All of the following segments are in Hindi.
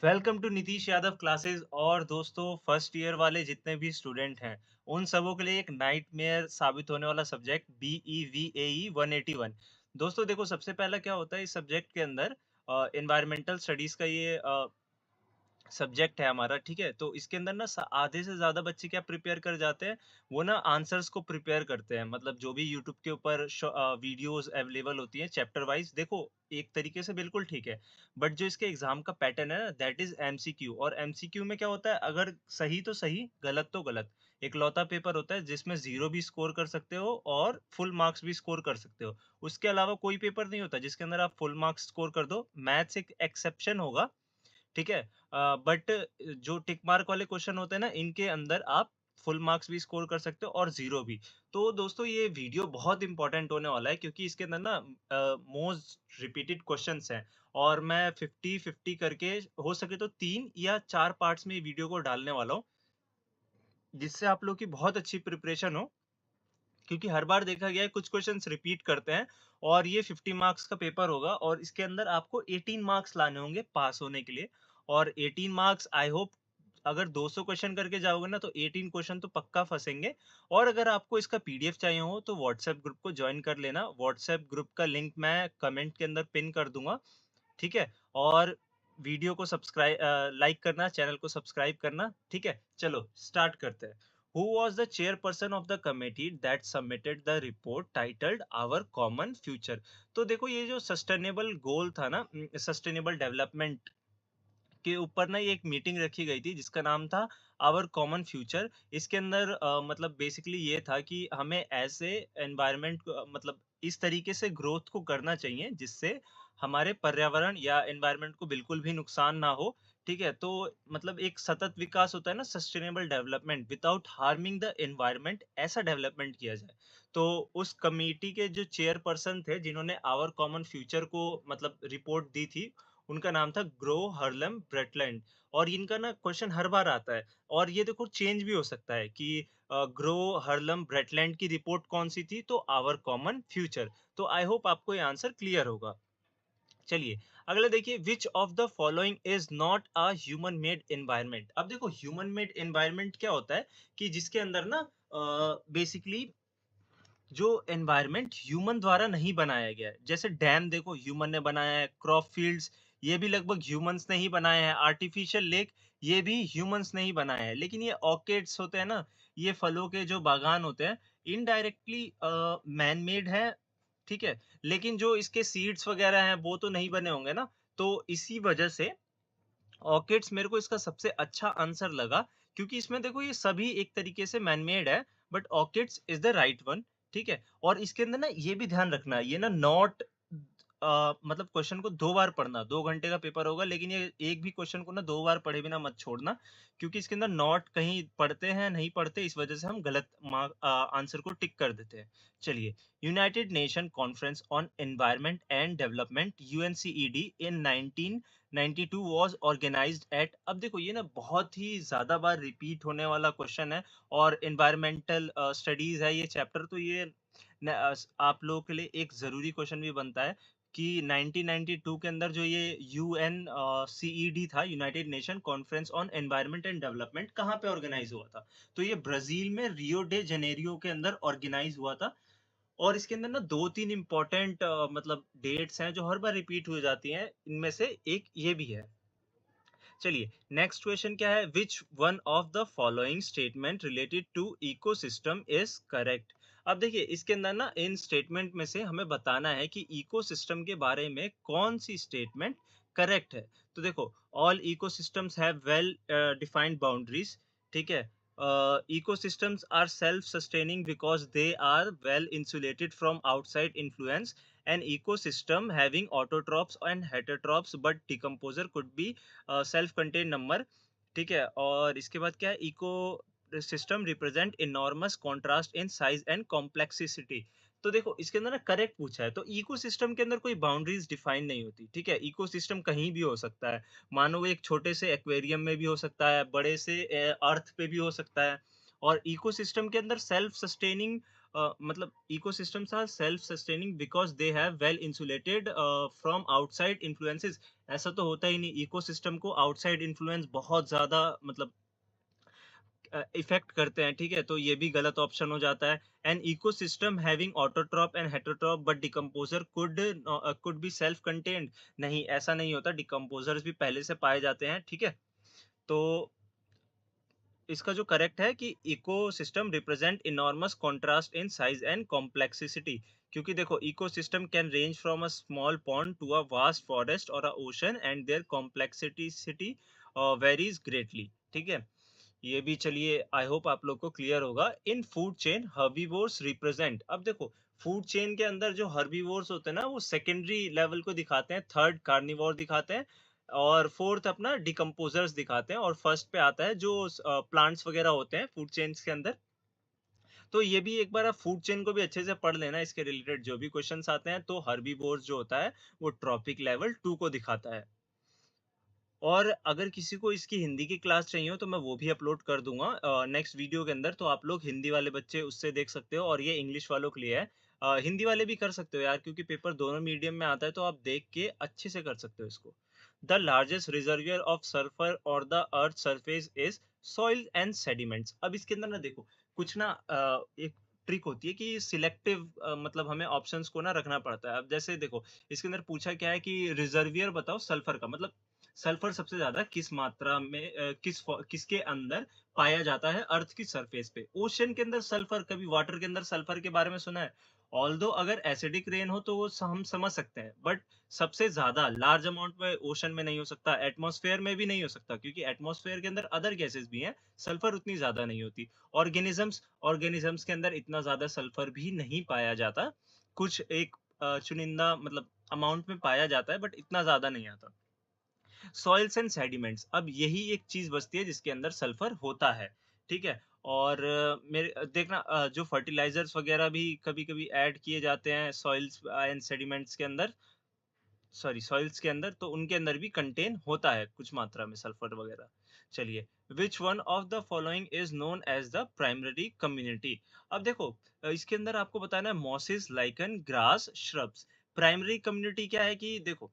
Welcome to Nitish Yadav classes. और दोस्तों, फर्स्ट ईयर वाले जितने भी स्टूडेंट हैं उन सबों के लिए एक नाइटमेयर साबित होने वाला सब्जेक्ट BEVAE 181। दोस्तों देखो, सबसे पहला क्या होता है इस सब्जेक्ट के अंदर, एनवायरमेंटल स्टडीज का ये सब्जेक्ट है हमारा। ठीक है, तो इसके अंदर ना आधे से ज्यादा बच्चे क्या प्रिपेयर कर जाते हैं, वो ना आंसर्स को प्रिपेयर करते हैं। मतलब जो भी यूट्यूब के ऊपर वीडियोस अवेलेबल होती हैं चैप्टर वाइज, देखो एक तरीके से बिल्कुल ठीक है। बट जो इसके एग्जाम का पैटर्न है ना, दैट इज MCQ। और MCQ में क्या होता है, अगर सही तो सही, गलत तो गलत। एक लौता पेपर होता है जिसमें जीरो भी स्कोर कर सकते हो और फुल मार्क्स भी स्कोर कर सकते हो। उसके अलावा कोई पेपर नहीं होता जिसके अंदर आप फुल मार्क्स स्कोर कर दो। मैथ्स एक एक्सेप्शन होगा। ठीक है, बट जो टिक मार्क वाले क्वेश्चन होते हैं ना, इनके अंदर आप फुल मार्क्स भी स्कोर कर सकते हो और जीरो भी। तो दोस्तों ये वीडियो बहुत इंपॉर्टेंट होने वाला है क्योंकि इसके अंदर ना मोस्ट रिपीटेड क्वेश्चंस हैं। और मैं 50-50 करके, हो सके तो 3 या 4 पार्ट्स में ये वीडियो को डालने वाला हूँ, जिससे आप लोग की बहुत अच्छी प्रिपरेशन हो। क्योंकि हर बार देखा गया है कुछ क्वेश्चंस रिपीट करते हैं। और ये 50 मार्क्स का पेपर होगा और इसके अंदर आपको 18 मार्क्स लाने होंगे पास होने के लिए। और 18 मार्क्स आई होप, अगर 200 क्वेश्चन करके जाओगे ना तो 18 क्वेश्चन तो पक्का फंसेंगे। और अगर आपको इसका पीडीएफ चाहिए हो तो व्हाट्सएप ग्रुप को ज्वाइन कर लेना। व्हाट्सएप ग्रुप का लिंक मैं कमेंट के अंदर पिन कर दूंगा। ठीक है, और वीडियो को सब्सक्राइब, लाइक करना, चैनल को सब्सक्राइब करना। ठीक है, चलो स्टार्ट करते हैं। Who was the chairperson of the committee that submitted the report titled Our Common Future? तो देखो ये जो सस्टेनेबल गोल था ना, सस्टेनेबल डेवलपमेंट के ऊपर ना, ये एक मीटिंग रखी गई थी जिसका नाम था आवर कॉमन फ्यूचर। इसके अंदर मतलब बेसिकली ये था कि हमें ऐसे एनवायरनमेंट मतलब इस तरीके से ग्रोथ को करना चाहिए जिससे हमारे पर्यावरण या एनवायरनमेंट को बिल्कुल भी नुकसान ना हो। ठीक है, तो मतलब एक सतत विकास होता है ना, sustainable development without harming the environment, ऐसा डेवलपमेंट किया जाए। तो उस कमेटी के जो चेयरपर्सन थे जिन्होंने आवर कॉमन फ्यूचर को मतलब रिपोर्ट दी थी, उनका नाम था ग्रो हर्लम ब्रेटलैंड। और इनका ना क्वेश्चन हर बार आता है। और ये देखो चेंज भी हो सकता है कि ग्रो हर्लम ब्रेटलैंड की रिपोर्ट कौन सी थी, तो आवर कॉमन फ्यूचर। तो आई होप आपको ये आंसर क्लियर होगा। चलिए अगला देखिए, विच of the following is not a human made environment. अब देखो ह्यूमन मेड एनवायरनमेंट क्या होता है कि जिसके अंदर ना बेसिकली जो एनवायरनमेंट ह्यूमन द्वारा नहीं बनाया गया है। जैसे डैम देखो ह्यूमन ने बनाया है, क्रॉप फील्ड्स ये भी लगभग ह्यूमंस ने ही बनाए हैं, आर्टिफिशियल लेक ये भी ह्यूमंस ने ही बनाया है। लेकिन ये ऑर्किड्स होते हैं ना, ये फलों के जो बागान होते हैं, इनडायरेक्टली मैन मेड है। ठीक है, लेकिन जो इसके सीड्स वगैरह हैं वो तो नहीं बने होंगे ना। तो इसी वजह से ऑर्किड्स मेरे को इसका सबसे अच्छा आंसर लगा, क्योंकि इसमें देखो ये सभी एक तरीके से मैनमेड है, but orchids is the right one. ठीक है, और इसके अंदर ना ये भी ध्यान रखना, ये ना नॉट मतलब क्वेश्चन को 2 बार पढ़ना। 2 घंटे का पेपर होगा लेकिन ये एक भी क्वेश्चन को ना 2 बार पढ़े बिना मत छोड़ना, क्योंकि इसके अंदर नॉट कहीं पढ़ते हैं नहीं पढ़ते, इस वजह से हम गलत आंसर को टिक कर देते हैं। चलिए, united nation conference on environment and development UNCED in 1992 was organised at. अब देखो ये ना बहुत ही ज्यादा बार रिपीट होने वाला क्वेश्चन है। और एनवायरमेंटल स्टडीज है ये चैप्टर, तो ये आप लोगों के लिए एक जरूरी क्वेश्चन भी बनता है कि 1992 के अंदर जो ये UNCED था, United nation conference on environment and development, कहाँ पे ऑर्गेनाइज हुआ था। तो ये ब्राजील में रियो डे जेनेरियो के अंदर ऑर्गेनाइज हुआ था। और इसके अंदर ना 2-3 इम्पोर्टेंट मतलब डेट्स हैं जो हर बार रिपीट हो जाती हैं, इनमें से एक ये भी है। चलिए, नेक्स्ट क्वेश्चन क्या है, which one of the following statement related to ecosystem is correct. अब देखिए इसके अंदर ना इन स्टेटमेंट में से हमें बताना है कि इकोसिस्टम के बारे में कौन सी स्टेटमेंट करेक्ट है। तो देखो, all ecosystems have well defined boundaries. ठीक है, ecosystems are self-sustaining because they are well insulated from outside influence. An ecosystem having autotrophs and heterotrophs but decomposer could be self contain number. ठीक है, और इसके बाद क्या है, ecosystem represent enormous contrast in size and complexity. तो देखो इसके अंदर ना करेक्ट पूछा है, तो इकोसिस्टम के अंदर कोई बाउंड्रीज डिफाइन नहीं होती। ठीक है, इकोसिस्टम कहीं भी हो सकता है। मानो वो एक छोटे से एक्वेरियम में भी हो सकता है, बड़े से अर्थ पे भी हो सकता है। और इकोसिस्टम के अंदर सेल्फ सस्टेनिंग मतलब ecosystems are self sustaining because they have well insulated from outside influences. ऐसा तो होता ही नहीं, इकोसिस्टम को आउटसाइड इन्फ्लुएंस बहुत ज्यादा मतलब इफेक्ट करते हैं, ठीक है, तो ये भी गलत ऑप्शन हो जाता है। An ecosystem having autotroph and heterotroph but decomposer could be self contained. नहीं, ऐसा नहीं होता, डिकम्पोजर्स भी पहले से पाए जाते हैं, ठीक है। तो इसका जो करेक्ट है कि ecosystem represent enormous contrast in size and complexity. क्योंकि देखो, ecosystem can range from a small pond to a vast forest और a ocean and their complexity varies greatly, ठीक है। ये भी चलिए, आई होप आप लोग को क्लियर होगा। इन फूड चेन हर्बीवोर्स रिप्रेजेंट। अब देखो, फूड चेन के अंदर जो हर्बीवोर्स होते हैं ना, वो सेकेंडरी लेवल को दिखाते हैं, थर्ड कार्निवोर दिखाते हैं, और फोर्थ अपना डिकम्पोजर्स दिखाते हैं, और फर्स्ट पे आता है जो प्लांट्स वगैरह होते हैं फूड चेन्स के अंदर। तो ये भी एक बार आप फूड चेन को भी अच्छे से पढ़ लेना, इसके रिलेटेड जो भी क्वेश्चंस आते हैं। तो हर्बीवोर्स जो होता है वो ट्रॉपिक लेवल 2 को दिखाता है। और अगर किसी को इसकी हिंदी की क्लास चाहिए हो तो मैं वो भी अपलोड कर दूंगा नेक्स्ट वीडियो के अंदर, तो आप लोग हिंदी वाले बच्चे उससे देख सकते हो, और ये इंग्लिश वालों के लिए है। हिंदी वाले भी कर सकते हो यार, क्योंकि पेपर दोनों मीडियम में आता है, तो आप देख के अच्छे से कर सकते हो इसको। The largest reservoir of sulphur और the earth surface is soil and sediments. अब इसके अंदर ना देखो, कुछ ना एक ट्रिक होती है कि सिलेक्टिव मतलब हमें ऑप्शंस को ना रखना पड़ता है। अब जैसे देखो, इसके अंदर पूछा क्या है कि रिजर्वियर बताओ सल्फर का, मतलब सल्फर सबसे ज्यादा किस मात्रा में किसके अंदर पाया जाता है अर्थ की सरफेस पे। ओशन के अंदर सल्फर, कभी वाटर के अंदर सल्फर के बारे में सुना है? ऑल्दो अगर एसिडिक रेन हो तो वो हम समझ सकते हैं, बट सबसे ज्यादा लार्ज अमाउंट में ओशन में नहीं हो सकता, एटमॉस्फेयर में भी नहीं हो सकता, क्योंकि एटमॉस्फेयर के अंदर अदर गैसेस भी हैं, सल्फर उतनी ज्यादा नहीं होती। ऑर्गेनिजम्स ऑर्गेनिजम्स के अंदर इतना ज्यादा सल्फर भी नहीं पाया जाता, कुछ एक चुनिंदा मतलब अमाउंट में पाया जाता है, बट इतना ज्यादा नहीं आता। सॉइल्स एंड सेडिमेंट्स, अब यही एक चीज बचती है जिसके अंदर सल्फर होता है, ठीक है। और मेरे देखना, जो फर्टिलाइजर्स वगैरह भी कभी कभी ऐड किए जाते हैं सॉइल्स एंड सेडिमेंट्स के अंदर, सॉरी सॉइल्स के अंदर, तो उनके अंदर भी कंटेन होता है कुछ मात्रा में सल्फर वगैरह। चलिए, which one of the following is known as the primary community. अब देखो, इसके अंदर आपको बताना है mosses, lichen, grass, shrubs. Primary community क्या है कि देखो,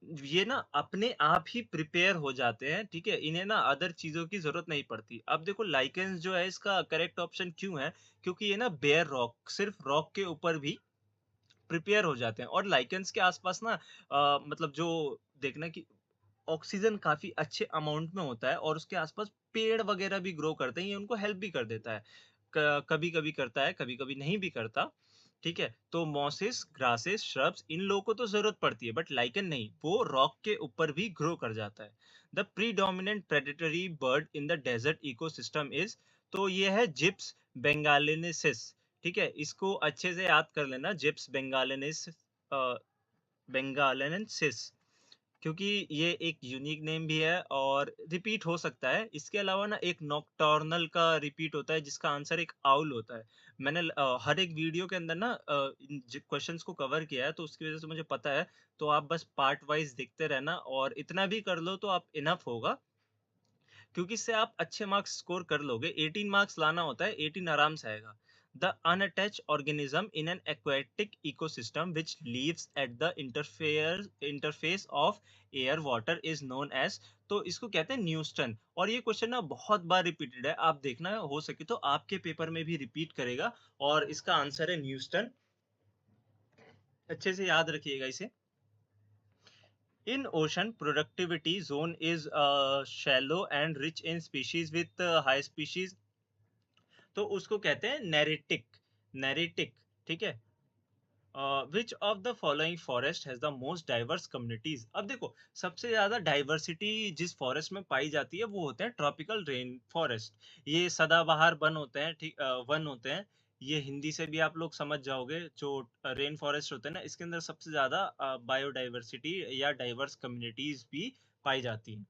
ये ना अपने आप ही प्रिपेयर हो जाते हैं, ठीक है, इन्हें ना अदर चीजों की जरूरत नहीं पड़ती। अब देखो, लाइकेंस जो है इसका करेक्ट ऑप्शन क्यों है? क्योंकि ये ना बेयर रॉक, सिर्फ रॉक के ऊपर भी प्रिपेयर हो जाते हैं, और लाइकेंस के आसपास ना मतलब जो देखना कि ऑक्सीजन काफी अच्छे अमाउंट में होता है, और उसके आसपास पेड़ वगैरह भी ग्रो करते हैं, ये उनको हेल्प भी कर देता है। कभी कभी करता है, कभी कभी नहीं भी करता, ठीक है। तो मॉसेस, ग्रासेस, श्रब्स, इन लोगों को तो जरूरत पड़ती है, बट लाइकन नहीं, वो रॉक के ऊपर भी ग्रो कर जाता है। The predominant predatory bird in the desert ecosystem is, तो ये है जिप्स बेंगालिनेसिस, ठीक है, इसको अच्छे से याद कर लेना, जिप्स बेंगालेनेसिस, क्योंकि ये एक यूनिक नेम भी है और रिपीट हो सकता है। इसके अलावा ना एक नॉकटर्नल का रिपीट होता है, जिसका आंसर एक आउल होता है। मैंने हर एक वीडियो के अंदर ना इन क्वेश्चंस को कवर किया है, तो उसकी वजह से मुझे पता है। तो आप बस पार्ट वाइज देखते रहना, और इतना भी कर लो तो आप इनफ होगा, क्योंकि इससे आप अच्छे मार्क्स स्कोर कर लोगे। 18 मार्क्स लाना होता है, 18 आराम से आएगा। The unattached organism in an aquatic ecosystem which lives at the interface of air water is known as, तो इसको कहते हैं न्यूस्टन। और ये क्वेश्चन ना बहुत बार रिपीटेड है, आप देखना हो सके तो आपके पेपर में भी रिपीट करेगा, और इसका आंसर है न्यूस्टन। अच्छे से याद रखिएगा इसे। In ocean, productivity zone is shallow and rich in species with high species, तो उसको कहते हैं नेरेटिक, नेरेटिक, ठीक है। Which of the following forest has the most diverse communities. अब देखो, सबसे ज्यादा डाइवर्सिटी जिस फॉरेस्ट में पाई जाती है वो होते हैं ट्रॉपिकल रेन फॉरेस्ट। ये सदाबहार वन होते हैं, ठीक, वन होते हैं। ये हिंदी से भी आप लोग समझ जाओगे, जो रेन फॉरेस्ट होते हैं ना, इसके अंदर सबसे ज्यादा बायोडाइवर्सिटी या डाइवर्स कम्युनिटीज भी पाई जाती हैं।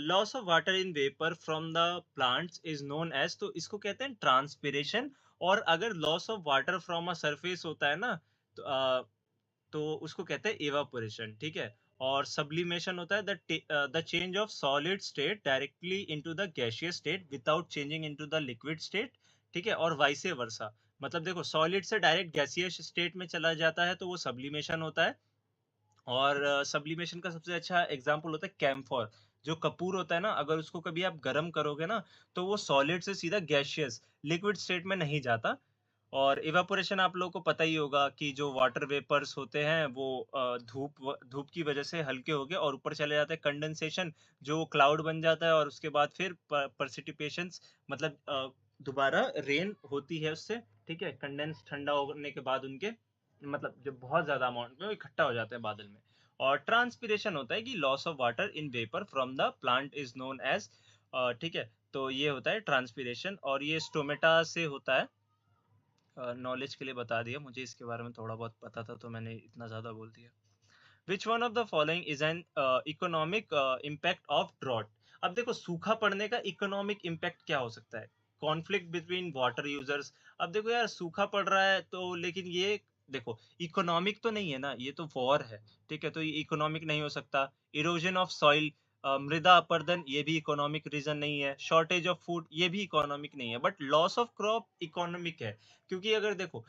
Loss of water in vapour from the plants is known as, तो इसको कहते हैं ट्रांसपिरेशन। और अगर loss of water from a surface होता है ना, तो तो उसको कहते हैं इवापोरेशन, ठीक है। और सब्लिमेशन होता है the change of solid state directly into the gaseous state without changing into the liquid state, ठीक है, और वाइसे वर्सा। मतलब देखो सॉलिड से डायरेक्ट गैसियस स्टेट में चला जाता है तो वो सब्लिमेशन होता है। और सब्लिमेशन का सबसे अच्छा एग्जांपल होता है कैम्फोर। जो कपूर होता है ना, अगर उसको कभी आप गर्म करोगे ना, तो वो सॉलिड से सीधा गैसियस लिक्विड स्टेट में नहीं जाता। और इवेपोरेशन आप लोगों को पता ही होगा कि जो वाटर वेपर्स होते हैं वो धूप की वजह से हल्के हो गए और ऊपर चले जाते हैं। कंडेंसेशन जो क्लाउड बन जाता है और उसके बाद फिर प्रेसिपिटेशंस, मतलब दोबारा रेन होती है उससे। ठीक है, कंडेंस ठंडा होने के बाद उनके मतलब जब बहुत ज्यादा अमाउंट में वो इकट्ठा हो जाते हैं बादल में। और ट्रांसपिरेशन होता है कि loss of water in vapour from the plant is known as, ठीक है, तो ये होता है ट्रांसपिरेशन और ये स्टोमेटा से होता है। नॉलेज के लिए बता दिया, मुझे इसके बारे में थोड़ा बहुत पता था तो मैंने इतना ज्यादा बोल दिया। Which one of the following is an economic impact of drought. अब देखो सूखा पड़ने का इकोनॉमिक इम्पैक्ट क्या हो सकता है? Conflict between water users. अब देखो यार सूखा पड़ रहा है तो, लेकिन ये देखो इकोनॉमिक तो नहीं है ना, ये तो वॉर है। ठीक है, तो ये इकोनॉमिक नहीं हो सकता। इरोजन ऑफ सॉइल, मृदा अपरदन, ये भी इकोनॉमिक रीजन नहीं है। शॉर्टेज ऑफ फूड, ये भी इकोनॉमिक नहीं है। But loss of crop economic है, क्योंकि अगर देखो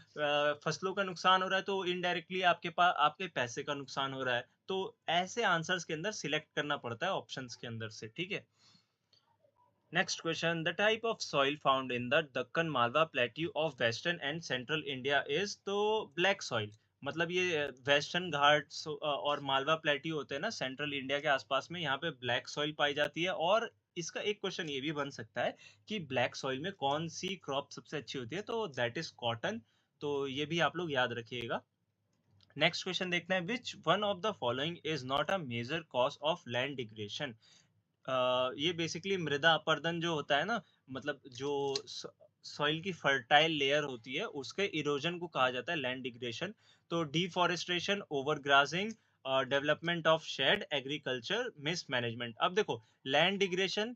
फसलों का नुकसान हो रहा है तो इनडायरेक्टली आपके पास आपके पैसे का नुकसान हो रहा है। तो ऐसे आंसर्स के अंदर सिलेक्ट करना पड़ता है ऑप्शंस के अंदर से। ठीक है, next question, the type of soil found in the Deccan Malwa plateau of western and central India is, तो ब्लैक सॉइल। मतलब ये वेस्टर्न घाट्स और मालवा प्लेट्यू होते हैं ना सेंट्रल इंडिया के आसपास में, यहाँ पे ब्लैक सॉइल पाई जाती है। और इसका एक क्वेश्चन ये भी बन सकता है कि ब्लैक सॉइल में कौन सी क्रॉप सबसे अच्छी होती है, तो दैट इज कॉटन। तो ये भी आप लोग याद रखिएगा। नेक्स्ट क्वेश्चन देखते हैं, which one of the following is not a major cause of land degradation. ये बेसिकली मृदा अपरदन जो होता है ना, मतलब जो सॉइल की फर्टाइल लेयर होती है उसके इरोजन को कहा जाता है लैंड डिग्रेडेशन। तो deforestation, overgrazing, development of shed, agriculture mismanagement. अब देखो लैंड डिग्रेडेशन,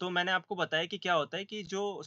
तो मैंने आपको बताया कि क्या होता है कि जो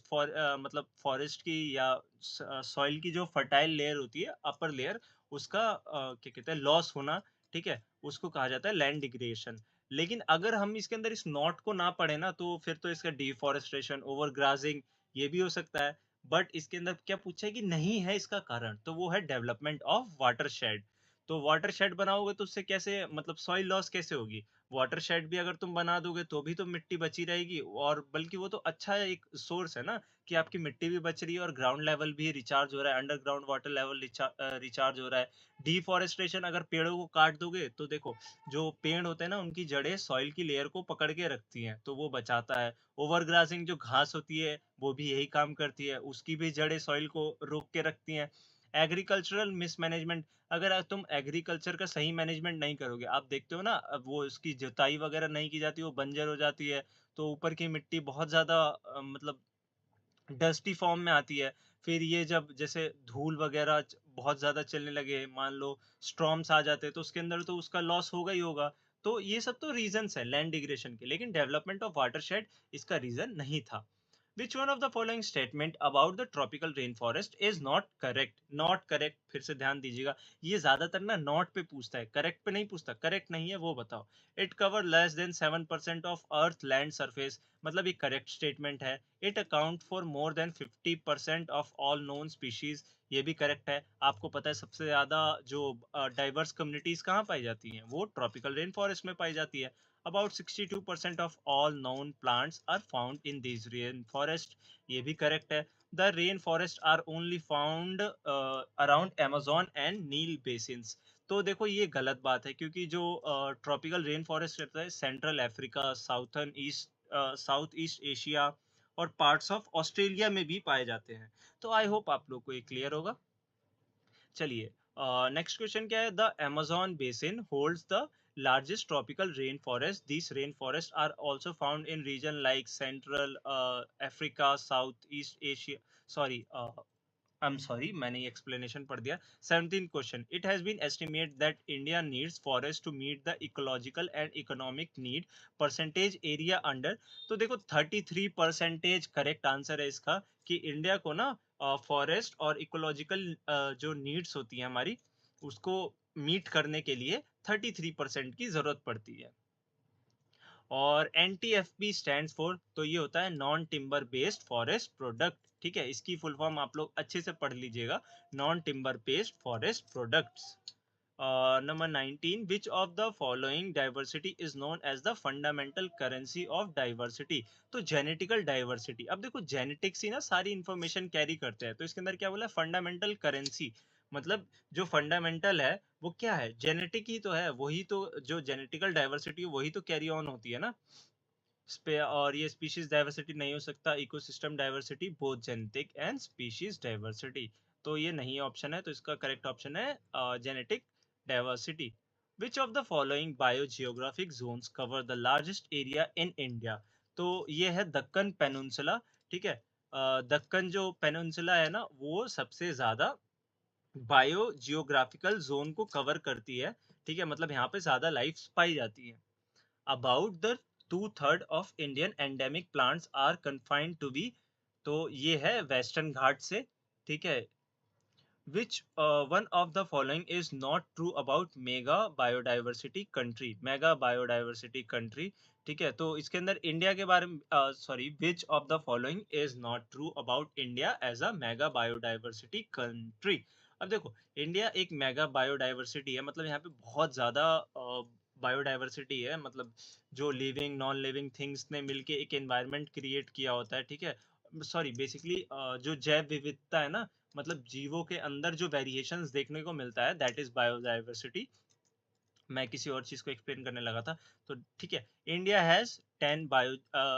मतलब फॉरेस्ट की या सॉइल की जो फर्टाइल लेयर होती है अपर लेयर, उसका क्या कहते हैं लॉस होना। ठीक है, उसको कहा जाता है लैंड डिग्रेडेशन। लेकिन अगर हम इसके अंदर इस नॉट को ना पढ़े ना, तो फिर तो इसका डिफॉरेस्टेशन, ओवरग्राजिंग, ये भी हो सकता है। बट इसके अंदर क्या पूछा है कि नहीं है इसका कारण, तो वो है डेवलपमेंट ऑफ वाटरशेड। तो वाटरशेड बनाओगे तो उससे कैसे, मतलब सॉइल लॉस कैसे होगी? वाटरशेड भी अगर तुम बना दोगे तो भी तो मिट्टी बची रहेगी, और बल्कि वो तो अच्छा एक सोर्स है ना कि आपकी मिट्टी भी बच रही है और ग्राउंड लेवल भी रिचार्ज हो रहा है, अंडरग्राउंड वाटर लेवल रिचार्ज हो रहा है। डिफॉरेस्टेशन, अगर पेड़ों को काट दोगे तो देखो जो पेड़ होते हैं ना उनकी जड़ें सॉइल की लेयर को पकड़ के रखती हैं, तो वो बचाता है। ओवरग्रासिंग, जो घास होती है वो भी यही काम करती है, उसकी भी जड़ें सॉइल को रोक के रखती हैं। एग्रीकल्चरल मिसमैनेजमेंट, अगर तुम एग्रीकल्चर का सही मैनेजमेंट नहीं करोगे, आप देखते हो ना अब वो उसकी जुताई वगैरह नहीं की जाती, वो बंजर हो जाती है। तो ऊपर की मिट्टी बहुत ज्यादा मतलब डस्टी फॉर्म में आती है। फिर ये जब जैसे धूल वगैरह बहुत ज्यादा चलने लगे, मान लो स्टॉर्म्स आ जाते हैं, तो उसके अंदर तो उसका लॉस होगा ही होगा। तो ये सब तो रीजंस है लैंड डिग्रेडेशन के, लेकिन डेवलपमेंट ऑफ वाटरशेड इसका रीजन नहीं था। Which one of the following statement about the tropical rainforest is not correct? Not correct, फिर से ध्यान दीजिएगा। ये ज्यादातर ना नॉट पे पूछता है, करेक्ट पे नहीं पूछता। करेक्ट नहीं है वो बताओ। It cover less than 7% of earth land surface, मतलब ये करेक्ट स्टेटमेंट है। It account for more than 50% of all known species, ये भी करेक्ट है। आपको पता है सबसे ज्यादा जो डाइवर्स कम्युनिटीज कहाँ पाई जाती हैं, वो ट्रॉपिकल रेन फॉरेस्ट में पाई जाती है। About 62% of all known plants are found in these rainforest, ये भी करेक्ट है। The rainforests are only found around Amazon and Nile basins, तो देखो ये गलत बात है, क्योंकि जो ट्रॉपिकल रेन फॉरेस्ट रहता है central Africa, south east Asia और पार्ट्स ऑफ ऑस्ट्रेलिया में भी पाए जाते हैं। तो आई होप आप लोग को ये क्लियर होगा। चलिए नेक्स्ट क्वेश्चन क्या है, the Amazon basin holds the largest tropical rainforest. These rainforests are also found in region like Central Africa, Southeast Asia. Sorry, I'm sorry, मैंने ये explanation पढ़ दिया। 17th question. It has been estimated that India needs forest to meet the ecological and economic need. Percentage area under. तो देखो 33% करेक्ट आंसर है इसका, कि इंडिया को ना फॉरेस्ट और इकोलॉजिकल जो नीड्स होती है हमारी, उसको मीट करने के लिए 33% की जरूरत पड़ती है। और NTFP स्टैंड्स फॉर, तो ये होता है non timber based forest product. ठीक है, इसकी फुल फॉर्म आप लोग अच्छे से पढ़ लीजिएगा, non timber based forest products. Number 19, which of the following diversity is known as the fundamental currency of diversity? तो जेनेटिकल डाइवर्सिटी, अब देखो जेनेटिक्स ही ना सारी इंफॉर्मेशन कैरी करते हैं, तो इसके अंदर क्या बोला है, फंडामेंटल करेंसी। मतलब जो फंडामेंटल है वो क्या है, जेनेटिक ही तो है, वही तो जो जेनेटिकल डाइवर्सिटी वही तो कैरी ऑन होती है ना। और ये स्पीशीज डाइवर्सिटी नहीं हो सकता, ecosystem diversity, both genetic and species diversity. तो ये नहीं ऑप्शन है, तो इसका करेक्ट ऑप्शन है genetic diversity. Which of the following biogeographic zones cover the largest area in India? तो ये है दक्कन पेनिनसुला। ठीक है, दक्कन जो पेनिनसुला है ना वो सबसे ज्यादा बायोजियोग्राफिकल जोन को कवर करती है। ठीक है, मतलब यहाँ पे ज्यादा लाइफ पाई जाती है। About the 2/3 of Indian endemic plants are confined to be, तो ये है वेस्टर्न घाट से। ठीक है, which one of the following is not true about mega biodiversity country? Mega biodiversity country. ठीक है, तो इसके अंदर इंडिया के बारे में, sorry, which of the following is not true about India as a mega biodiversity country? अब देखो, इंडिया एक मेगा बायोडाइवर्सिटी है, मतलब यहाँ पे बहुत ज्यादा बायोडाइवर्सिटी है, मतलब जो लिविंग नॉन लिविंग थिंग्स ने मिलके एक एनवायरनमेंट क्रिएट किया होता है। ठीक है, सॉरी, बेसिकली जो जैव विविधता है ना, मतलब जीवों के अंदर जो वेरिएशंस देखने को मिलता है, दैट इज बायोडाइवर्सिटी। मैं किसी और चीज को एक्सप्लेन करने लगा था। तो ठीक है, India has 10 bio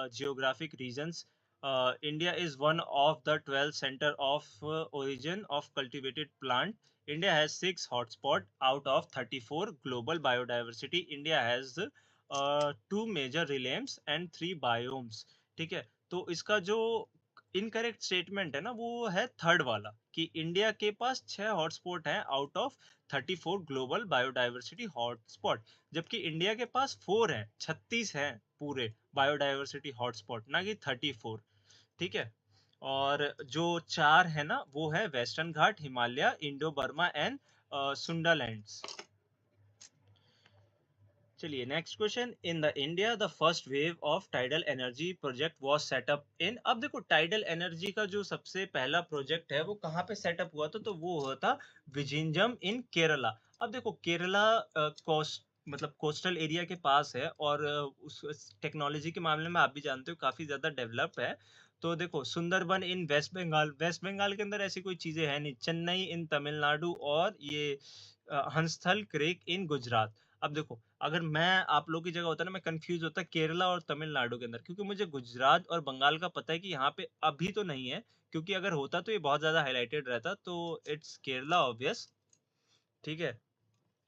geographic regions. India is one of the 12 centre of origin of cultivated plant. India has 6 hotspot out of 34 global biodiversity. India has 2 major realms and 3 biomes. ठीक है, तो इसका जो इनकरेक्ट स्टेटमेंट है ना वो है थर्ड वाला, कि इंडिया के पास 6 हॉटस्पॉट हैं out of 34 global biodiversity hotspot, जबकि इंडिया के पास 4 हैं, 36 हैं पूरे बायोडाइवर्सिटी हॉटस्पॉट, ना कि 34। ठीक है, और जो 4 है ना वो है Western Ghat, Himalaya, Indo Burma and Sundalands. चलिए next question, in the India the first wave of tidal energy project was set up in. अब देखो, टाइडल एनर्जी का जो सबसे पहला प्रोजेक्ट है वो कहाँ पे सेटअप हुआ था, तो वो हुआ था विजिंजम इन केरला। अब देखो केरला कोस्ट, मतलब कोस्टल एरिया के पास है, और उस टेक्नोलॉजी के मामले में आप भी जानते हो काफी ज्यादा डेवलप है। तो देखो, सुंदरबन इन वेस्ट बंगाल, वेस्ट बंगाल के अंदर ऐसी कोई चीजें है नहीं, चेन्नई इन तमिलनाडु, और ये हंसथल क्रेक इन गुजरात। अब देखो, अगर मैं आप लोग की जगह होता ना, मैं कंफ्यूज होता केरला और तमिलनाडु के अंदर, क्योंकि मुझे गुजरात और बंगाल का पता है कि यहाँ पे अभी तो नहीं है, क्योंकि अगर होता तो ये बहुत ज्यादा हाईलाइटेड रहता, तो इट्स केरला ऑब्वियस। ठीक है,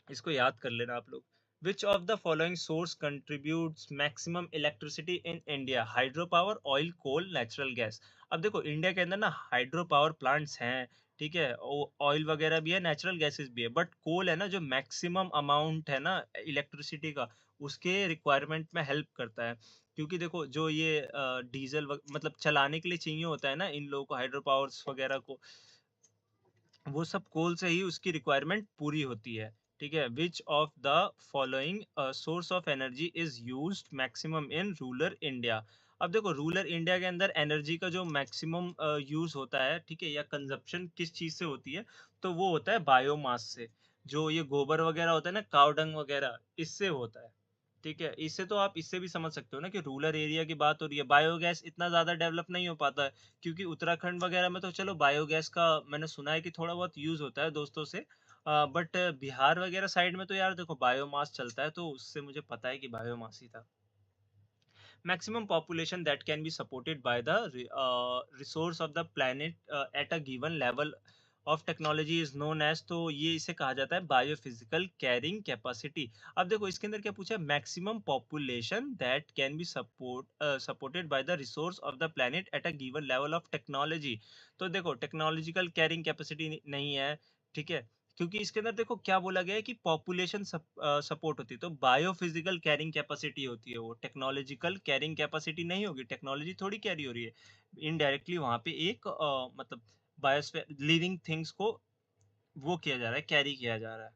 इसको याद कर लेना आप लोग। Which of the following source contributes maximum electricity in India? Hydro power, oil, coal, natural gas. अब देखो इंडिया के अंदर ना हाइड्रो पावर प्लांट्स हैं, ठीक है, ऑयल वगैरह भी है, नेचुरल गैसेस भी है, बट कोल है ना जो मैक्सिमम अमाउंट है ना इलेक्ट्रिसिटी का, उसके रिक्वायरमेंट में हेल्प करता है। क्योंकि देखो जो ये डीजल मतलब चलाने के लिए चाहिए होता है ना इन लोगों को, हाइड्रो पावर्स वगैरह को, वो सब कोल से ही उसकी रिक्वायरमेंट पूरी होती है। ठीक है, which of the following source of energy is used maximum in rural India? अब देखो रूरल इंडिया के अंदर एनर्जी का जो मैक्सिमम यूज होता है, ठीक है, या कंजप्शन किस चीज से होती है, तो वो होता है बायोमास से। जो ये गोबर वगैरह होता है ना, काव डंग वगैरह, इससे होता है। ठीक है, इससे तो आप इससे भी समझ सकते हो ना कि रूरल एरिया की बात हो रही है, बायोगैस इतना ज्यादा डेवलप नहीं हो पाता है, क्योंकि उत्तराखंड वगैरह में तो चलो बायोगैस का मैंने सुना है कि थोड़ा बहुत यूज होता है दोस्तों से, बट बिहार वगैरह साइड में तो यार देखो बायोमास चलता है, तो उससे मुझे पता है कि बायोमास ही था। Maximum population that can be supported by the resource of the planet at a given level of technology is known as, तो ये इसे कहा जाता है बायोफिजिकल कैरिंग कैपेसिटी। अब देखो इसके अंदर क्या पूछा है, maximum population that can be supported by the resource of the planet at a given level of technology. तो देखो टेक्नोलॉजिकल कैरिंग कैपेसिटी नहीं है। ठीक है, क्योंकि इसके अंदर देखो क्या बोला गया है कि पॉपुलेशन सपोर्ट होती है, तो बायोफिजिकल कैरिंग कैपेसिटी होती है, वो टेक्नोलॉजिकल कैरिंग कैपेसिटी नहीं होगी, टेक्नोलॉजी थोड़ी कैरी हो रही है, इनडायरेक्टली वहां पे एक मतलब बायोस्फीयर लिविंग थिंग्स को वो किया जा रहा है, कैरी किया जा रहा है।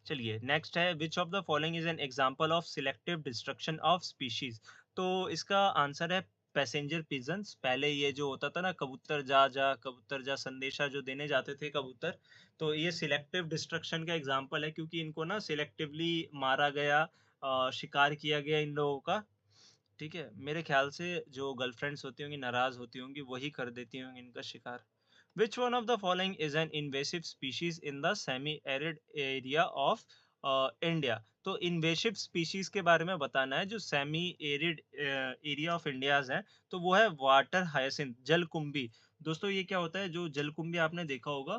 चलिए नेक्स्ट है which of the following is an example of selective destruction of species. तो इसका आंसर है पैसेंजर पिजन्स। पहले ये जो होता था ना, कबूतर जा जा कबूतर जा, संदेशा जो देने जाते थे कबूतर, तो ये सिलेक्टिव डिस्ट्रक्शन का एग्जांपल है, क्योंकि इनको ना सिलेक्टिवली मारा गया, शिकार किया गया इन लोगों का। ठीक है, मेरे ख्याल से जो गर्लफ्रेंड्स होती होंगी, नाराज होती होंगी, वही कर देती होंगी इनका शिकार। Which one of the following is an invasive species in the semi-arid area of India? तो इन्वेसिव स्पीशीज के बारे में बताना है, जो semi arid area of India's है, तो वो है वाटर हायसिंथ, जलकुंभी। दोस्तों ये क्या होता है, जो जलकुंभी आपने देखा होगा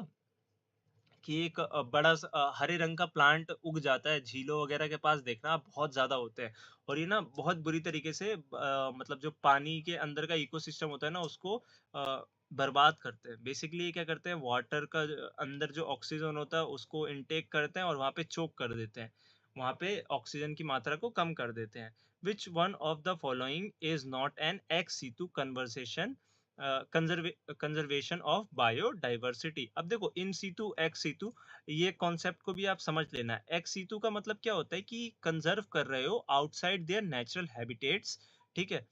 कि एक बड़ा हरे रंग का प्लांट उग जाता है झीलों वगैरह के पास, देखना आप बहुत ज्यादा होते हैं। और ये ना बहुत बुरी तरीके से मतलब जो पानी के अंदर का इकोसिस्टम होता है ना, उसको बर्बाद करते हैं। बेसिकली ये क्या करते हैं, वाटर का अंदर जो ऑक्सीजन होता है उसको इनटेक करते हैं और वहां पे चोक कर देते हैं, वहां पे ऑक्सीजन की मात्रा को कम कर देते हैं। Which one of the following is not an ex situ conversation conservation of biodiversity. अब देखो, इन सीटू एक्स सीटू, ये कॉन्सेप्ट को भी आप समझ लेना है। एक्स सीटू का मतलब क्या होता है कि कंजर्व कर रहे हो आउटसाइड देयर नेचुरल हैबिटेट्स, ठीक है,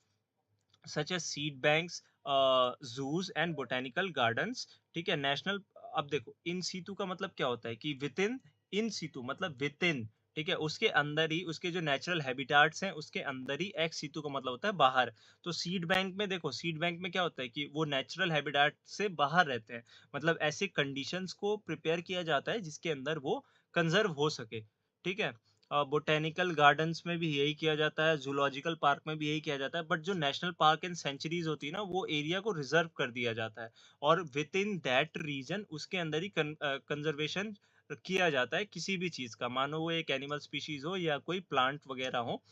such as seed banks, zoos and botanical gardens, ठीक है, नेशनल। अब देखो, इन सीटू का मतलब क्या होता है कि विद इन, इन सीटू मतलब विद इन, ठीक है, उसके अंदर ही उसके जो नेचुरल हैबिटाट्स हैं उसके अंदर ही। एक्स सीटू का मतलब होता है बाहर। तो सीड बैंक में देखो, सीड बैंक में क्या होता है कि वो नेचुरल हैबिटाट से बाहर रहते हैं, मतलब ऐसे कंडीशंस को प्रिपेयर किया जाता है जिसके अंदर वो कंजर्व हो सके। ठीक है, बोटेनिकल गार्डन्स में भी यही किया जाता है, जूलॉजिकल पार्क में भी यही किया जाता है, बट जो नेशनल पार्क एंड सेंचुरीज होती है ना, वो एरिया को रिजर्व कर दिया जाता है, और विद इन दैट रीजन उसके अंदर ही कंजर्वेशन किया जाता है किसी भी चीज का, मानो वो एक एनिमल स्पीशीज हो या कोई प्लांट वगैरह हो।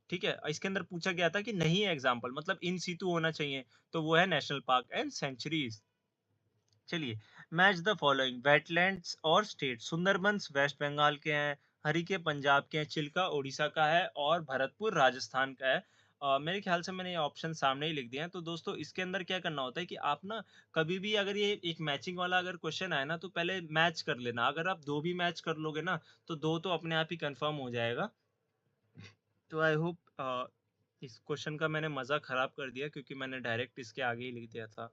ठीक है, इसके अंदर पूछा गया था कि नहीं है एग्जाम्पल, मतलब इन सीटू होना चाहिए, तो वो है नेशनल पार्क एंड सेंचुरीज। चलिए, मैच द फॉलोइंग वेटलैंड्स और स्टेट। सुंदरबंस वेस्ट बंगाल के हैं, हरिके पंजाब के हैं, चिल्का उड़ीसा का है, और भरतपुर राजस्थान का है। मेरे ख्याल से मैंने ये ऑप्शन सामने ही लिख दिए हैं। तो दोस्तों इसके अंदर क्या करना होता है कि आप ना कभी भी अगर ये एक मैचिंग वाला अगर क्वेश्चन आए ना, तो पहले मैच कर लेना। अगर आप दो भी मैच कर लोगे ना, तो दो तो अपने आप ही कंफर्म हो जाएगा। तो आई होप इस क्वेश्चन का मैंने मजा खराब कर दिया, क्योंकि मैंने डायरेक्ट इसके आगे ही लिख दिया था।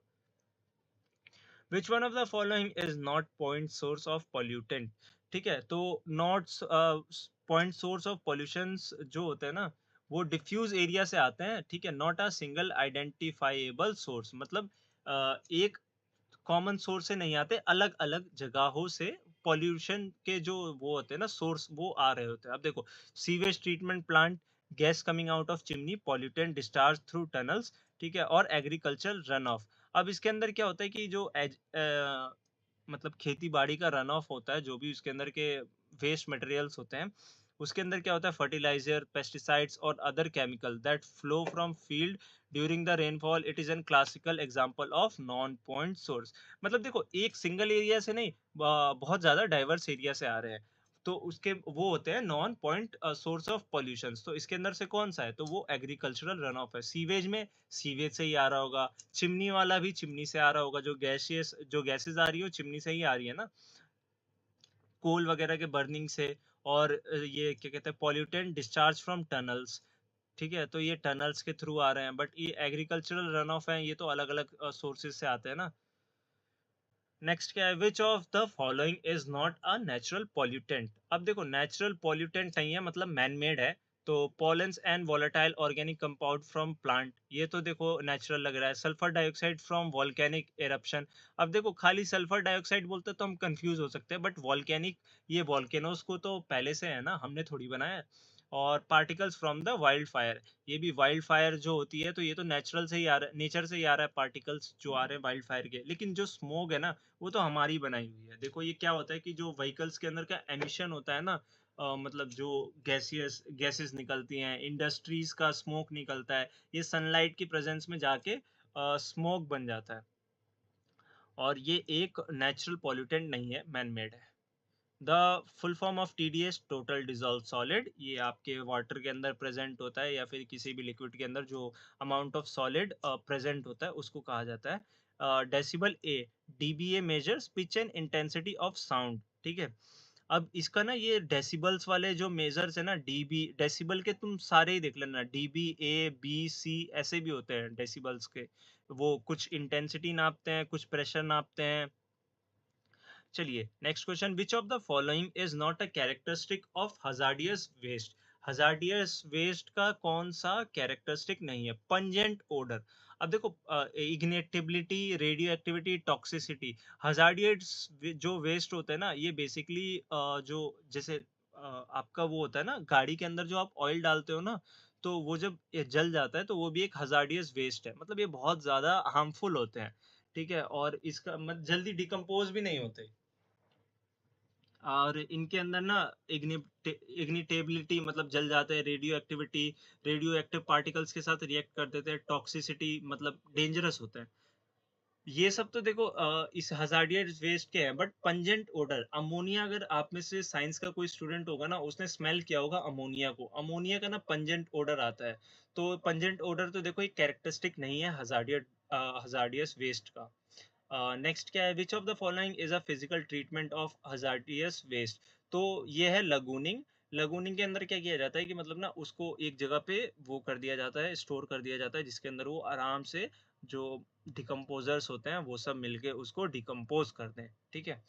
विच one of the following is not point source of pollutant. ठीक है, तो not point source of pollution जो होते हैं ना, वो डिफ्यूज एरिया से आते हैं। ठीक है, not a single identifiable source, मतलब एक कॉमन सोर्स से नहीं आते, अलग अलग जगहों से पॉल्यूशन के जो वो होते हैं ना सोर्स, वो आ रहे होते हैं। अब देखो, sewage treatment plant, gas coming out of chimney, pollutant discharge through tunnels, ठीक है, और एग्रीकल्चर रन ऑफ। अब इसके अंदर क्या होता है कि जो मतलब खेती बाड़ी का रन ऑफ होता है, जो भी उसके अंदर के वेस्ट मटेरियल्स होते हैं, उसके अंदर क्या होता है, फर्टिलाइजर, पेस्टिसाइड्स और other chemical that flow from field during the rainfall, it is an classical example of non point source. मतलब देखो, एक सिंगल एरिया से नहीं, बहुत ज्यादा डाइवर्स एरिया से आ रहे हैं, तो उसके वो होते हैं non point source of pollution. तो इसके अंदर से कौन सा है, तो वो एग्रीकल्चरल रन ऑफ है। सीवेज में सीवेज से ही आ रहा होगा, चिमनी वाला भी चिमनी से आ रहा होगा, जो गैसेस आ रही हो चिमनी से ही आ रही है ना, कोल वगैरह के बर्निंग से। और ये क्या कहते हैं, पॉल्यूटेंट डिस्चार्ज फ्रॉम टनल्स। ठीक है, तो ये टनल्स के थ्रू आ रहे हैं, बट ये एग्रीकल्चरल रन ऑफ है, ये तो अलग अलग सोर्सेज से आते हैं ना। नेक्स्ट क्या है, which of the following is not a natural pollutant. अब देखो, नेचुरल पॉल्यूटेंट नहीं है, मतलब मैन मेड है। तो pollens and volatile organic compound from plant, ये तो देखो नेचुरल लग रहा है। Sulphur dioxide from volcanic eruption. अब देखो, खाली सल्फर डाइऑक्साइड बोलते तो हम कंफ्यूज हो सकते हैं, बट वॉल्केनिक, ये वॉल्केनोस को तो पहले से है ना, हमने थोड़ी बनाया है। और particles from the wild fire, ये भी वाइल्ड फायर जो होती है, तो ये तो नेचुरल से ही आ रहा है, नेचर से ही आ रहा है, पार्टिकल्स जो आ रहे हैं वाइल्ड फायर के। लेकिन जो स्मोक है ना, वो तो हमारी बनाई हुई है। देखो, ये क्या होता है कि जो व्हीकल्स के अंदर का एमिशन होता है ना, मतलब जो गैसेस निकलती हैं, इंडस्ट्रीज का स्मोक निकलता है, ये सनलाइट की प्रेजेंस में जाके स्मोक बन जाता है, और ये एक नेचुरल पॉल्यूटेंट नहीं है, मैन मेड है। The full form of TDS, total dissolve solid, ये आपके वाटर के अंदर प्रेजेंट होता है, या फिर किसी भी लिक्विड के अंदर जो अमाउंट ऑफ सॉलिड प्रेजेंट होता है, उसको कहा जाता है। Decibel A, dBA measures pitch and intensity of sound. ठीक है, अब इसका ना ये डेसिबल्स वाले जो मेजर्स है ना, डीबी डेसिबल के तुम सारे ही देख लेना, डीबी ए बी सी ऐसे भी होते हैं डेसिबल्स के। वो कुछ इंटेंसिटी नापते हैं, कुछ प्रेशर नापते हैं। चलिए next question, which of the following is not a characteristic of hazardous waste. Hazardous waste का कौन सा कैरेक्टरिस्टिक नहीं है? Pungent odour. अब देखो, ignitability, radio activity, toxicity. Hazardous जो वेस्ट होता है ना, ये बेसिकली जो जैसे आपका वो होता है ना गाड़ी के अंदर जो आप ऑयल डालते हो ना, तो वो जब ये जल जाता है तो वो भी एक हजार्डियस वेस्ट है। मतलब ये बहुत ज्यादा हार्मफुल होते हैं, ठीक है, और इसका जल्दी डिकम्पोज भी नहीं होते। और इनके अंदर ना इग्निटेबिलिटी मतलब जल जाते हैं, radio activity, radio active particles के साथ रिएक्ट कर देते हैं, टॉक्सिसिटी मतलब डेंजरस होते हैं। ये सब तो देखो इस हजार्डियस वेस्ट के हैं, बट पंजेंट ओडर अमोनिया, अगर आप में से साइंस का कोई स्टूडेंट होगा ना, उसने स्मेल किया होगा अमोनिया को, अमोनिया का ना पंजेंट ओडर आता है। तो पंजेंट ओडर तो देखो एक कैरेक्टरिस्टिक नहीं है हजार्डियस वेस्ट का। नेक्स्ट क्या है, which of the following is a physical treatment of hazardous waste. तो ये है लगूनिंग। लगूनिंग के अंदर क्या किया जाता है कि मतलब ना उसको एक जगह पे वो कर दिया जाता है, स्टोर कर दिया जाता है, जिसके अंदर वो आराम से जो डिकम्पोजर्स होते हैं वो सब मिलके उसको डिकम्पोज करते हैं, ठीक है।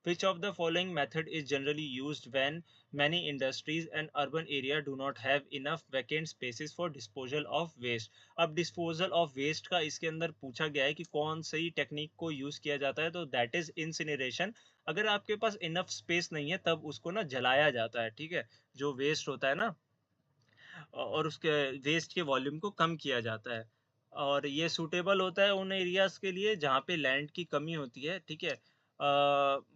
Which of the following method is generally used when many industries and urban area do not have enough vacant spaces for disposal of waste? अब डिस्पोजल ऑफ वेस्ट का इसके अंदर पूछा गया है कि कौन सी टेक्निक को यूज किया जाता है, तो दैट इज इंसिनरेशन। अगर आपके पास इनफ स्पेस नहीं है तब उसको ना जलाया जाता है, ठीक है, जो वेस्ट होता है ना, और उसके वेस्ट के वॉल्यूम को कम किया जाता है। और ये सूटेबल होता है उन एरियाज के लिए जहाँ पे लैंड की कमी होती है, ठीक है।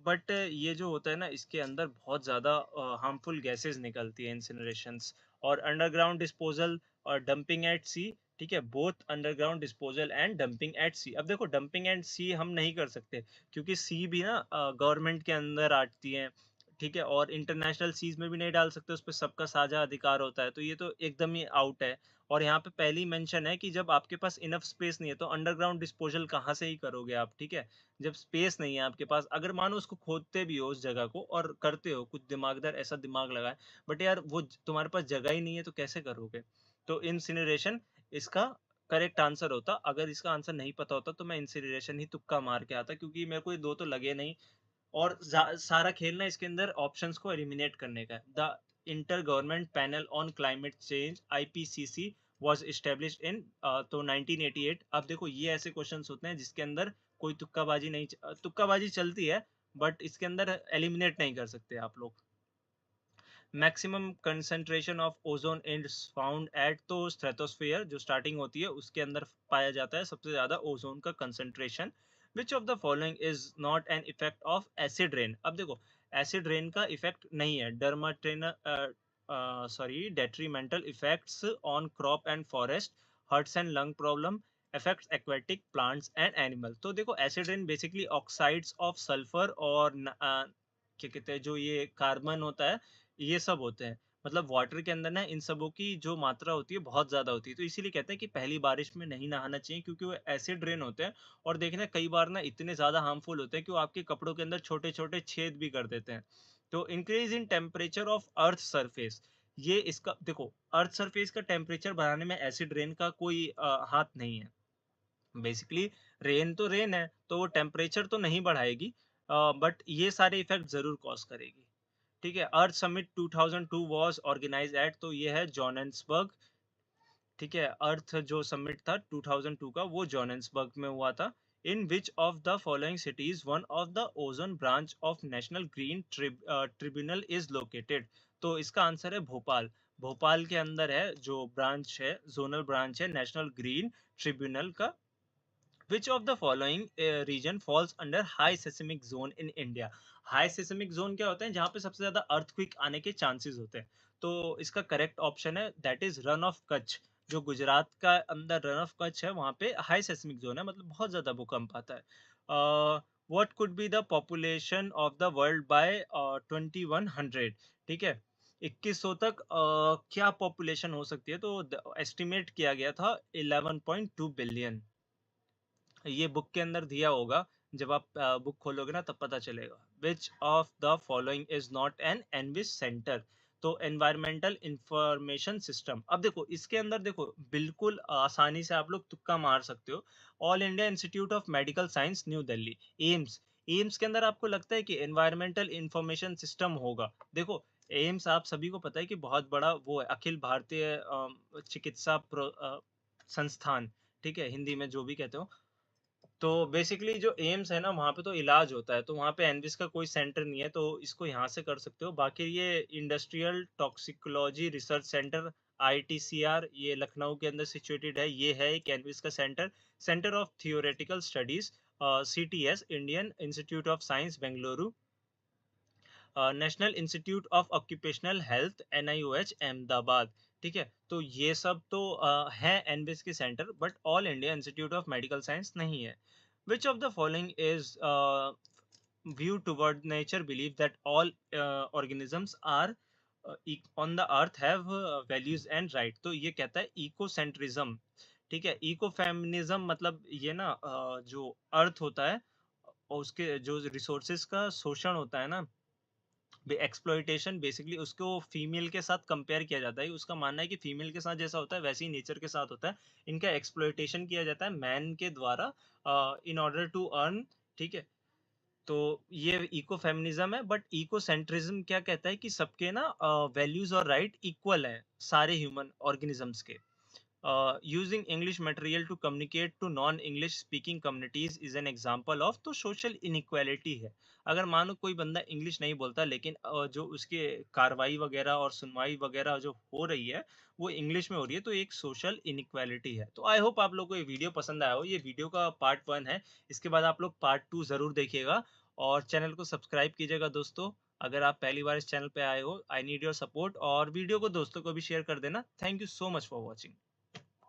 बट ये जो होता है ना, इसके अंदर बहुत ज़्यादा हार्मफुल गैसेस निकलती है इंसिनरेशंस। और अंडरग्राउंड डिस्पोजल और डंपिंग एट सी, ठीक है, both underground disposal and dumping at sea. अब देखो डंपिंग एट सी हम नहीं कर सकते, क्योंकि सी भी ना गवर्नमेंट के अंदर आती है, ठीक है, और इंटरनेशनल सीज में भी नहीं डाल सकते, उस पे सबका साझा अधिकार होता है, तो ये तो एकदम ही आउट है। और यहाँ पे पहले ही मेंशन है कि जब आपके पास इनफ स्पेस नहीं है तो अंडरग्राउंड डिस्पोजल कहाँ से ही करोगे आप, ठीक है। जब स्पेस नहीं है आपके पास, अगर मानो उसको खोदते भी हो उस जगह को और करते हो कुछ दिमागदार ऐसा दिमाग लगाए, बट यार वो तुम्हारे पास जगह ही नहीं है तो कैसे करोगे? तो इंसिनरेशन इसका करेक्ट आंसर होता। अगर इसका आंसर नहीं पता होता तो मैं इंसिनरेशन ही तुक्का मार के आता, क्योंकि मेरे को ये दो तो लगे नहीं। और सारा खेल ना इसके अंदर ऑप्शंस को एलिमिनेट करने का है। The inter government panel on climate change IPCC was established in तो 1988। अब देखो ये ऐसे क्वेश्चंस होते हैं जिसके अंदर कोई तुक्काबाजी नहीं, तुक्काबाजी चलती है, बट इसके अंदर एलिमिनेट नहीं कर सकते आप लोग। Maximum concentration of ozone is found at, तो स्ट्रेटोस्फेयर जो स्टार्टिंग होती है उसके अंदर पाया जाता है सबसे ज्यादा ओजोन का concentration. Which of the following is not an effect of acid rain. अब देखो एसिड रेन का इफेक्ट नहीं है। डर्माटेन sorry detrimental effects on crop and forest, hearts and lung problem, affects aquatic plants and animal। तो देखो acid rain basically oxides of sulphur और क्या कहते हैं जो ये कार्बन होता है, ये सब होते हैं। मतलब वाटर के अंदर ना इन सबों की जो मात्रा होती है बहुत ज़्यादा होती है। तो इसीलिए कहते हैं कि पहली बारिश में नहीं नहाना चाहिए, क्योंकि वो एसिड रेन होते हैं। और देखना कई बार ना इतने ज़्यादा हार्मफुल होते हैं कि वो आपके कपड़ों के अंदर छोटे-छोटे छेद भी कर देते हैं। तो increase in temperature of earth surface, ये इसका देखो अर्थ सरफेस का टेम्परेचर बढ़ाने में एसिड रेन का कोई हाथ नहीं है। बेसिकली रेन तो रेन है, तो वो टेम्परेचर तो नहीं बढ़ाएगी, बट ये सारे इफ़ेक्ट ज़रूर कॉज़ करेगी। ठीक है, अर्थ समिट 2002 वाज ऑर्गेनाइज्ड एट, तो ये है जोहान्सबर्ग, ठीक है। अर्थ जो समिट था 2002 का वो जोहान्सबर्ग में हुआ था। In which of the following cities one of the ozone branch of national green tribunal is located. तो इसका आंसर है भोपाल। भोपाल के अंदर है जो ब्रांच है, जोनल ब्रांच है नेशनल ग्रीन ट्रिब्यूनल का। Which of the following region falls under high seismic zone in India? High seismic zone क्या होता है? जहाँ पे सबसे ज्यादा अर्थक्वेक आने के चांसेस होते हैं। तो इसका करेक्ट ऑप्शन है that is run of Kutch. जो गुजरात का अंदर रन ऑफ कच्छ है वहाँ पे हाई सेismic जोन है, मतलब बहुत ज्यादा भूकंप आता है। What could be the population of the world by 2100? ठीक है, 2100 तक क्या पॉपुलेशन हो सकती है? तो एस्टिमेट किया गया था 11.2 बिलियन। ये बुक के अंदर दिया होगा, जब आप बुक खोलोगे ना तब पता चलेगा। Which of the following is not an ENVIS centre? तो एनवायरमेंटल इंफॉर्मेशन सिस्टम। अब देखो इसके अंदर देखो बिल्कुल आसानी से आप लोग तुक्का मार सकते हो। All India Institute of Medical science new Delhi, AIIMS. AIIMS के अंदर आपको लगता है कि एनवायरमेंटल इंफॉर्मेशन सिस्टम होगा? देखो एम्स आप सभी को पता है कि बहुत बड़ा वो है, अखिल भारतीय चिकित्सा संस्थान, ठीक है, हिंदी में जो भी कहते हो। तो बेसिकली जो एम्स है ना, वहाँ पे तो इलाज होता है, तो वहाँ पे एनविस का कोई सेंटर नहीं है, तो इसको यहाँ से कर सकते हो। बाकी ये इंडस्ट्रियल टॉक्सिकोलॉजी रिसर्च सेंटर आईटीसीआर, ये लखनऊ के अंदर सिचुएटेड है, ये है एक एनविस का centre. Centre of theoretical studies CTS, Indian Institute of Science Bengaluru, National Institute of Occupational Health NIOH Ahmedabad. ठीक है, तो ये सब तो है एनविस के centre, but all India Institute of Medical Science नहीं है। Which of the following is view toward nature believe that all organisms are on the earth have values and right? तो ये कहता है इकोसेंट्रिज्म। ठीक है, इकोफेमिनिज्म मतलब ये ना जो अर्थ होता है और उसके जो रिसोर्सेज का शोषण होता है ना, एक्सप्लॉइटेशन, बेसिकली उसको फीमेल के साथ कंपेयर किया जाता है। उसका मानना है कि फीमेल के साथ जैसा होता है वैसे ही नेचर के साथ होता है, इनका एक्सप्लॉइटेशन किया जाता है मैन के द्वारा इन ऑर्डर टू अर्न। ठीक है, तो ये इको फेमिनिज्म है। बट इको सेंट्रिज्म क्या कहता है कि सबके ना वैल्यूज और राइट इक्वल हैं सारे ह्यूमन ऑर्गेनिजम्स के। Using English material to communicate to non-English speaking communities is an example of, तो सोशल इनइक्वालिटी है। अगर मानो कोई बंदा इंग्लिश नहीं बोलता लेकिन जो उसके कार्रवाई वगैरह और सुनवाई वगैरह जो हो रही है वो इंग्लिश में हो रही है, तो एक सोशल इनइक्वालिटी है। तो आई होप आप लोग को ये वीडियो पसंद आया हो। ये वीडियो का पार्ट 1 है, इसके बाद आप लोग पार्ट 2 जरूर देखिएगा और चैनल को सब्सक्राइब कीजिएगा दोस्तों। अगर आप पहली बार इस चैनल पे आए हो, आई नीड योर सपोर्ट, और वीडियो को दोस्तों को भी शेयर कर देना। Thank you so much for watching.